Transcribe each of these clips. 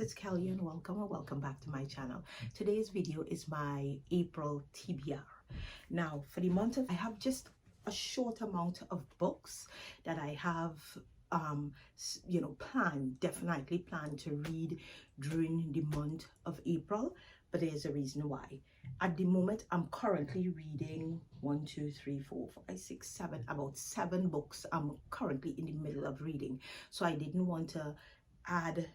it's Kelly and welcome back to my channel. Today's video is my April TBR. Now for the month of, I have just a short amount of books that I have definitely planned to read during the month of April, but there's a reason why. At the moment, I'm currently reading about 7 books I'm currently in the middle of reading. So I didn't want to add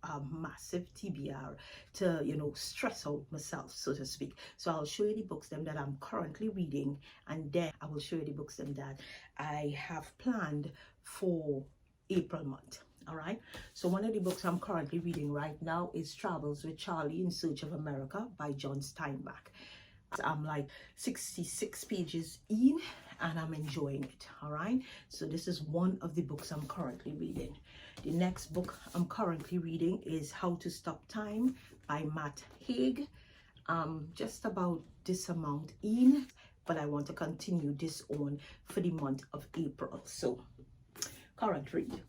a massive TBR to stress out myself, so to speak. So I'll show you the books them that I'm currently reading, and then I will show you the books them that I have planned for April month. All right, so one of the books I'm currently reading right now is Travels with Charlie in Search of America by John Steinbeck. I'm like 66 pages in and I'm enjoying it. All right, so this is one of the books I'm currently reading. The next book I'm currently reading is How to Stop Time by Matt Haig. Just about this amount in, but I want to continue this on for the month of April. So current read.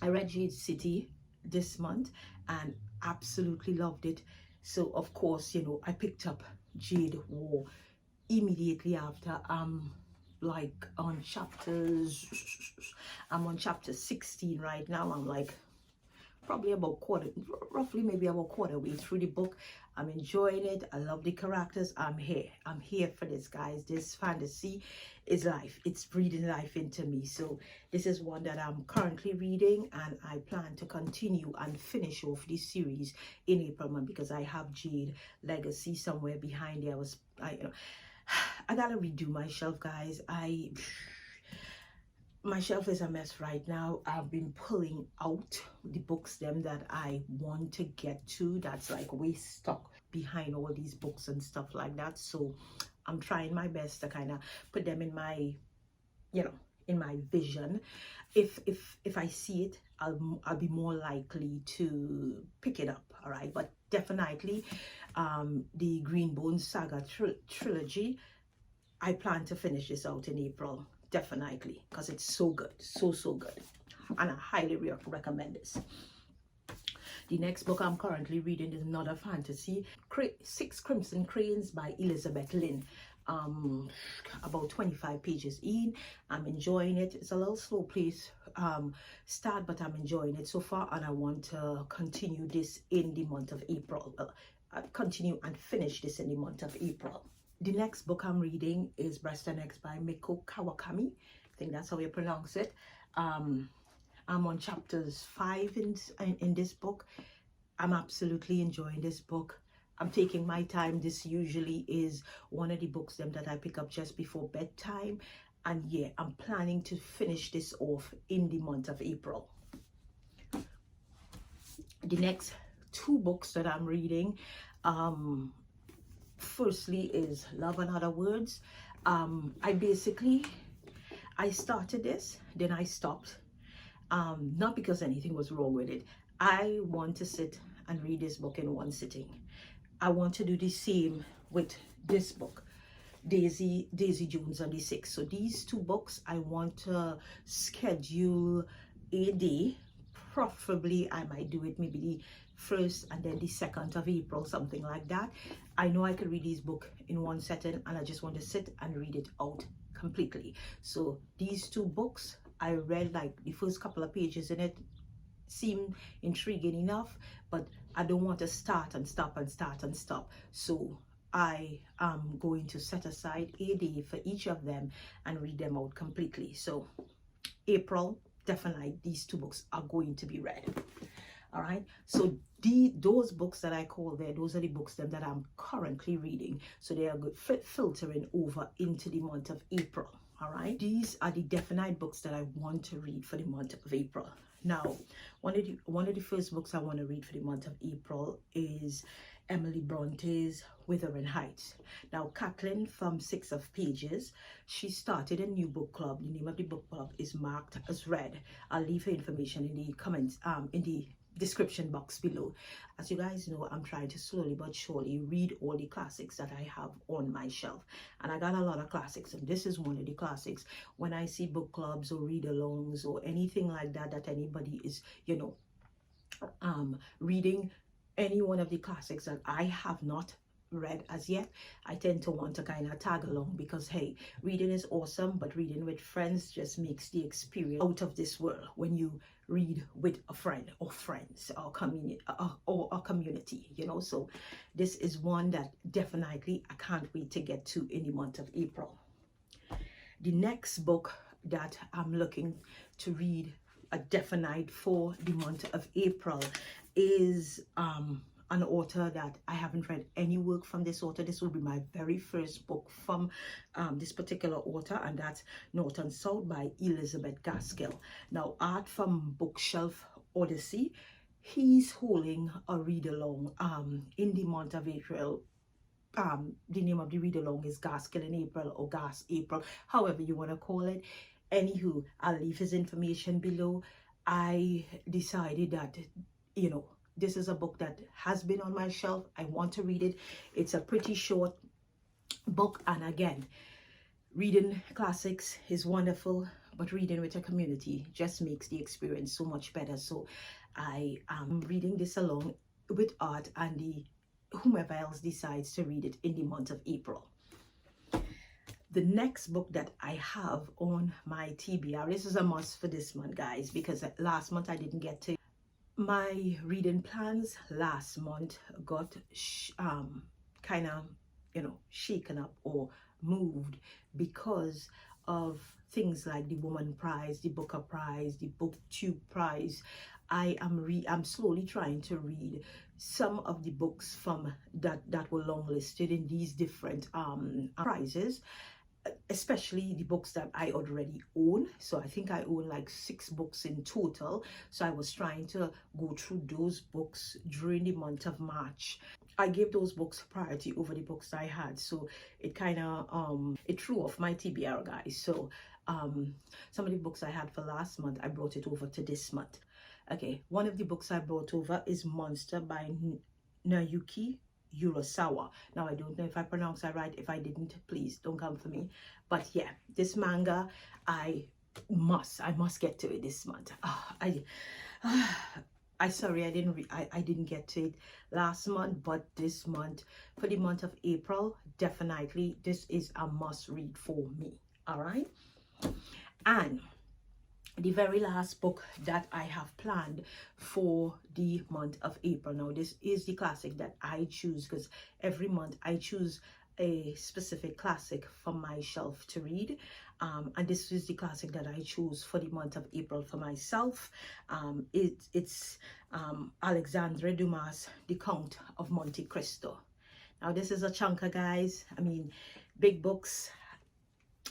I read Jade City this month and absolutely loved it. So of course, I picked up Jade War immediately after. Like on I'm on chapter 16 right now. I'm like probably about maybe about quarter way through the book. I'm enjoying it. I love the characters. I'm here for this, guys. This fantasy is life. It's breathing life into me. So this is one that I'm currently reading, and I plan to continue and finish off this series in April month because I have Jade Legacy somewhere behind there. I gotta redo my shelf, guys. My shelf is a mess right now. I've been pulling out the books that I want to get to, that's like way stuck behind all these books and stuff like that. So I'm trying my best to kind of put them in my in my vision. If I see it, I'll be more likely to pick it up. All right, but definitely the Green Bones Saga trilogy, I plan to finish this out in April, definitely, because it's so good, so good, and I highly recommend this. The next book I'm currently reading is another fantasy, Six Crimson Cranes by Elizabeth Lynn. About 25 pages in. I'm enjoying it. It's a little slow pace start, but I'm enjoying it so far, and I want to continue this in the month of April. Continue and finish this in the month of April. The next book I'm reading is Breast and Eggs by Miko Kawakami. I think that's how you pronounce it. I'm on chapters 5 in this book. I'm absolutely enjoying this book. I'm taking my time. This usually is one of the books that I pick up just before bedtime. And yeah, I'm planning to finish this off in the month of April. The next 2 books that I'm reading, firstly is Love and Other Words. I started this, then I stopped. Not because anything was wrong with it. I want to sit and read this book in one sitting. I want to do the same with this book, Daisy Jones and the Six. So these 2 books, I want to schedule a day. Preferably, I might do it maybe the 1st and then the 2nd of April, something like that. I know I could read this book in one setting, and I just want to sit and read it out completely. So these 2 books, I read like the first couple of pages in it, seemed intriguing enough, but I don't want to start and stop and start and stop. So I am going to set aside a day for each of them and read them out completely. So April, definitely these 2 books are going to be read. All right, so those books that I call there, those are the books that I'm currently reading. So they are good filtering over into the month of April. All right, these are the definite books that I want to read for the month of April. Now, one of the first books I want to read for the month of April is Emily Bronte's Wuthering Heights. Now, Kathleen from 6 of Pages, she started a new book club. The name of the book club is Marked as Read. I'll leave her information in the comments, in the description box below. As you guys know, I'm trying to slowly but surely read all the classics that I have on my shelf, and I got a lot of classics, and this is one of the classics. When I see book clubs or read alongs or anything like that, that anybody is reading any one of the classics that I have not read as yet. I tend to want to kind of tag along because hey, reading is awesome, but reading with friends just makes the experience out of this world when you read with a friend or friends or community or a community, you know. So this is one that definitely I can't wait to get to in the month of April. The next book that I'm looking to read a definite for the month of April is an author that I haven't read any work from this author. This will be my very first book from this particular author, and that's North and South by Elizabeth Gaskell. Now, art from Bookshelf Odyssey, he's holding a read along in the month of April. The name of the read along is Gaskell in April or Gas April, however you want to call it. Anywho, I'll leave his information below. I decided that, you know, this is a book that has been on my shelf. I want to read it. It's a pretty short book, and again, reading classics is wonderful, but reading with a community just makes the experience so much better. So I am reading this along with Art and whomever else decides to read it in the month of April. The next book that I have on my TBR, this is a must for this month, guys, because last month I didn't get to. My reading plans last month got kind of, you know, shaken up or moved because of things like the Woman Prize, the Booker Prize, the BookTube Prize. I'm slowly trying to read some of the books from that were longlisted in these different prizes, especially the books that I already own. So I think I own like 6 books in total. So I was trying to go through those books during the month of March. I gave those books priority over the books I had. So it kind of, it threw off my TBR, guys. So some of the books I had for last month, I brought it over to this month. Okay, one of the books I brought over is Monster by Naoki Urasawa. Now, I don't know if I pronounced that right. If I didn't, please don't come for me. But yeah, this manga, I must get to it this month. Sorry, I didn't get to it last month, but this month, for the month of April, definitely this is a must read for me. All right. And the very last book that I have planned for the month of April. Now, this is the classic that I choose because every month I choose a specific classic from my shelf to read. And this is the classic that I choose for the month of April for myself. It's Alexandre Dumas' The Count of Monte Cristo. Now, this is a chunker, guys. I mean, big books,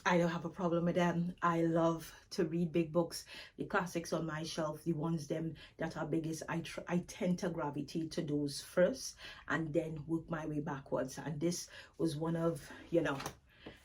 I don't have a problem with them. I love to read big books. The classics on my shelf, the ones them that are biggest, I tend to gravitate to those first and then work my way backwards. And this was one of, you know,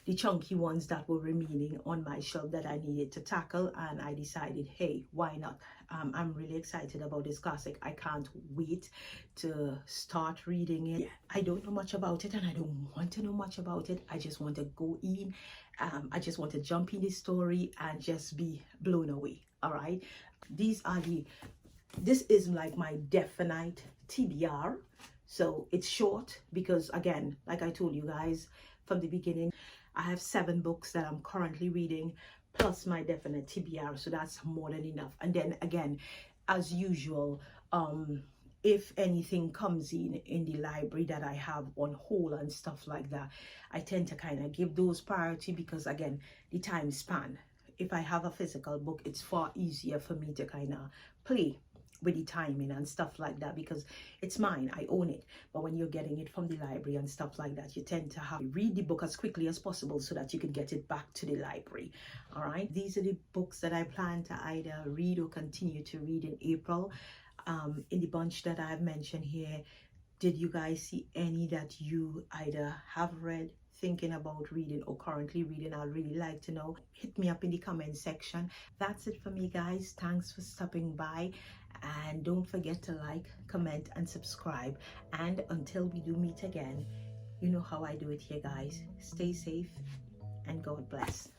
the chunky ones that were remaining on my shelf that I needed to tackle, and I decided, hey, why not? I'm really excited about this classic. I can't wait to start reading it. I don't know much about it, and I don't want to know much about it. I just want to go in. I just want to jump in the story and just be blown away. All right, this is like my definite TBR. So it's short because, again, like I told you guys from the beginning, I have 7 books that I'm currently reading, plus my definite TBR, so that's more than enough. And then again, as usual, if anything comes in the library that I have on hold and stuff like that, I tend to kind of give those priority because, again, the time span. If I have a physical book, it's far easier for me to kind of play with the timing and stuff like that because it's mine, I own it. But when you're getting it from the library and stuff like that, you tend to have to read the book as quickly as possible so that you can get it back to the library. All right, these are the books that I plan to either read or continue to read in April. In the bunch that I've mentioned here, did you guys see any that you either have read, thinking about reading, or currently reading? I'd really like to know. Hit me up in the comment section. That's it for me, guys. Thanks for stopping by, and don't forget to like, comment, and subscribe. And until we do meet again, you know how I do it here, guys. Stay safe and God bless.